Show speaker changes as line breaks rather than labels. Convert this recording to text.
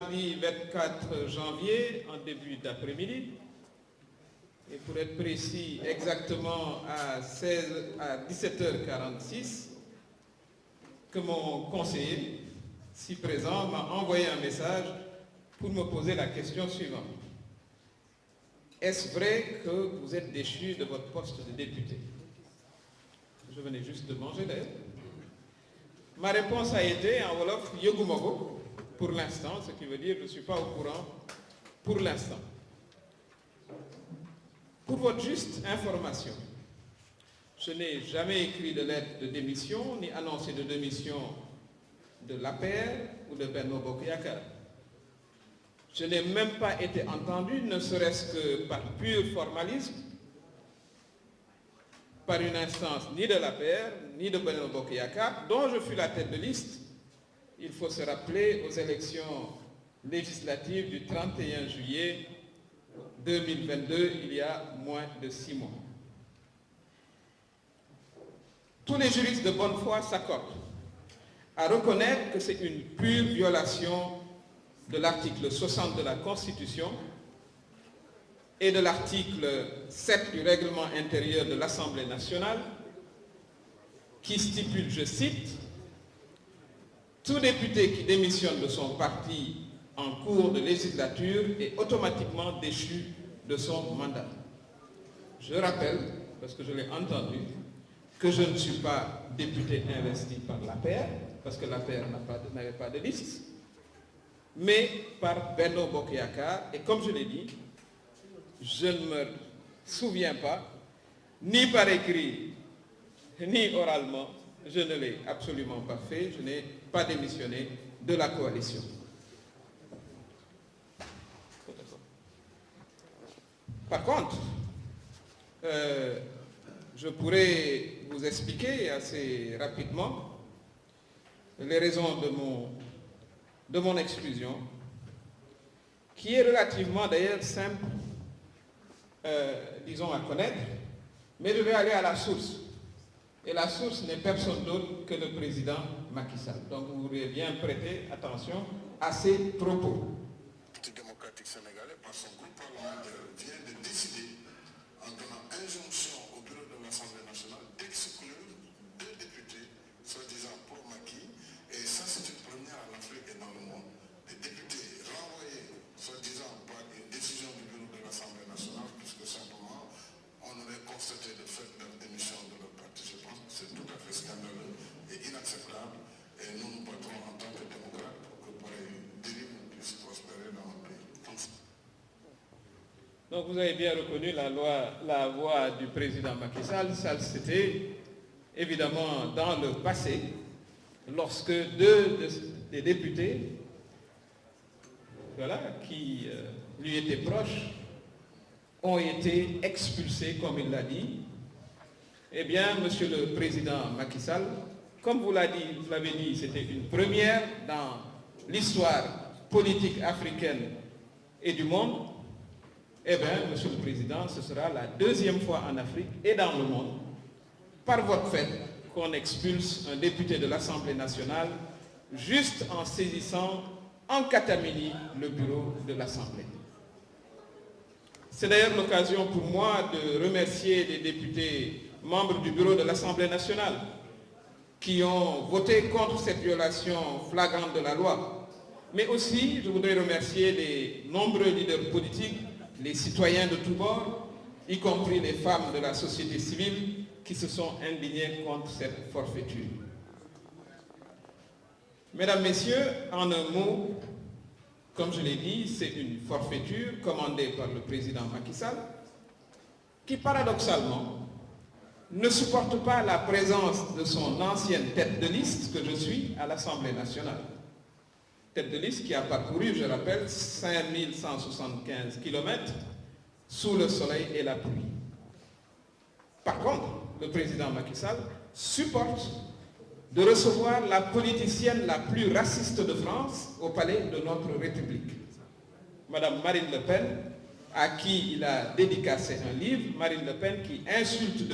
mardi 24 janvier, en début d'après-midi, et pour être précis, exactement à 17h46, que mon conseiller, si présent, m'a envoyé un message pour me poser la question suivante. Est-ce vrai que vous êtes déchu de votre poste de député? Je venais juste de manger d'ailleurs. Ma réponse a été en wolof Yogumogo pour l'instant, ce qui veut dire je ne suis pas au courant pour l'instant. Pour votre juste information, je n'ai jamais écrit de lettre de démission ni annoncé de démission de l'APR ou de Benno Bokk Yakaar. Je n'ai même pas été entendu, ne serait-ce que par pur formalisme, par une instance ni de l'APR, ni de Benno Bokk Yakaar, dont je fus la tête de liste, il faut se rappeler, aux élections législatives du 31 juillet 2022, il y a moins de 6 mois. Tous les juristes de bonne foi s'accordent à reconnaître que c'est une pure violation de l'article 60 de la Constitution et de l'article 7 du règlement intérieur de l'Assemblée nationale qui stipule, je cite, « Tout député qui démissionne de son parti en cours de législature est automatiquement déchu de son mandat. » Je rappelle, parce que je l'ai entendu, que je ne suis pas député investi par l'APR, parce que l'APR n'avait pas de liste, mais par Benno Bokk Yakaar. Et comme je l'ai dit, je ne me souviens pas, ni par écrit, ni oralement, je ne l'ai absolument pas fait, je n'ai pas démissionné de la coalition. Par contre, je pourrais vous expliquer assez rapidement les raisons de mon exclusion, qui est relativement d'ailleurs simple, disons, à connaître, mais je vais aller à la source. Et la source n'est personne d'autre que le président Macky Sall. Donc vous voudrez bien prêter attention à ces propos.
Le Parti démocratique sénégalais, par son groupe parlementaire, vient de décider, en donnant injonction au bureau de l'Assemblée nationale, d'exclure 2 députés, soi-disant pour Macky. Et ça, c'est une première en Afrique et dans le monde. Des députés renvoyés, soi-disant par une décision du bureau de l'Assemblée nationale, puisque simplement, on aurait constaté le fait de la démission de leur parti. Je pense que c'est tout à fait scandaleux et inacceptable. Et nous nous battrons en tant que démocrates pour que pareil dérive puisse prospérer dans notre pays.
Donc vous avez bien reconnu la voix du président Macky Sall. Ça, c'était évidemment dans le passé, lorsque 2 des députés, voilà, qui lui étaient proches, ont été expulsés, comme il l'a dit. Eh bien, monsieur le président Macky Sall, comme vous l'avez dit, c'était une première dans l'histoire politique africaine et du monde. Eh bien, monsieur le président, ce sera la 2e fois en Afrique et dans le monde, par votre fait, qu'on expulse un député de l'Assemblée nationale juste en saisissant en catamini le bureau de l'Assemblée. C'est d'ailleurs l'occasion pour moi de remercier les députés membres du bureau de l'Assemblée nationale qui ont voté contre cette violation flagrante de la loi. Mais aussi, je voudrais remercier les nombreux leaders politiques, les citoyens de tous bords, y compris les femmes de la société civile qui se sont indignés contre cette forfaiture. Mesdames, Messieurs, en un mot, comme je l'ai dit, c'est une forfaiture commandée par le président Macky Sall qui, paradoxalement, ne supporte pas la présence de son ancienne tête de liste que je suis à l'Assemblée nationale. Tête de liste qui a parcouru, je rappelle, 5175 km sous le soleil et la pluie. Par contre, le président Macky Sall supporte de recevoir la politicienne la plus raciste de France au palais de notre République, Madame Marine Le Pen, à qui il a dédicacé un livre, Marine Le Pen qui insulte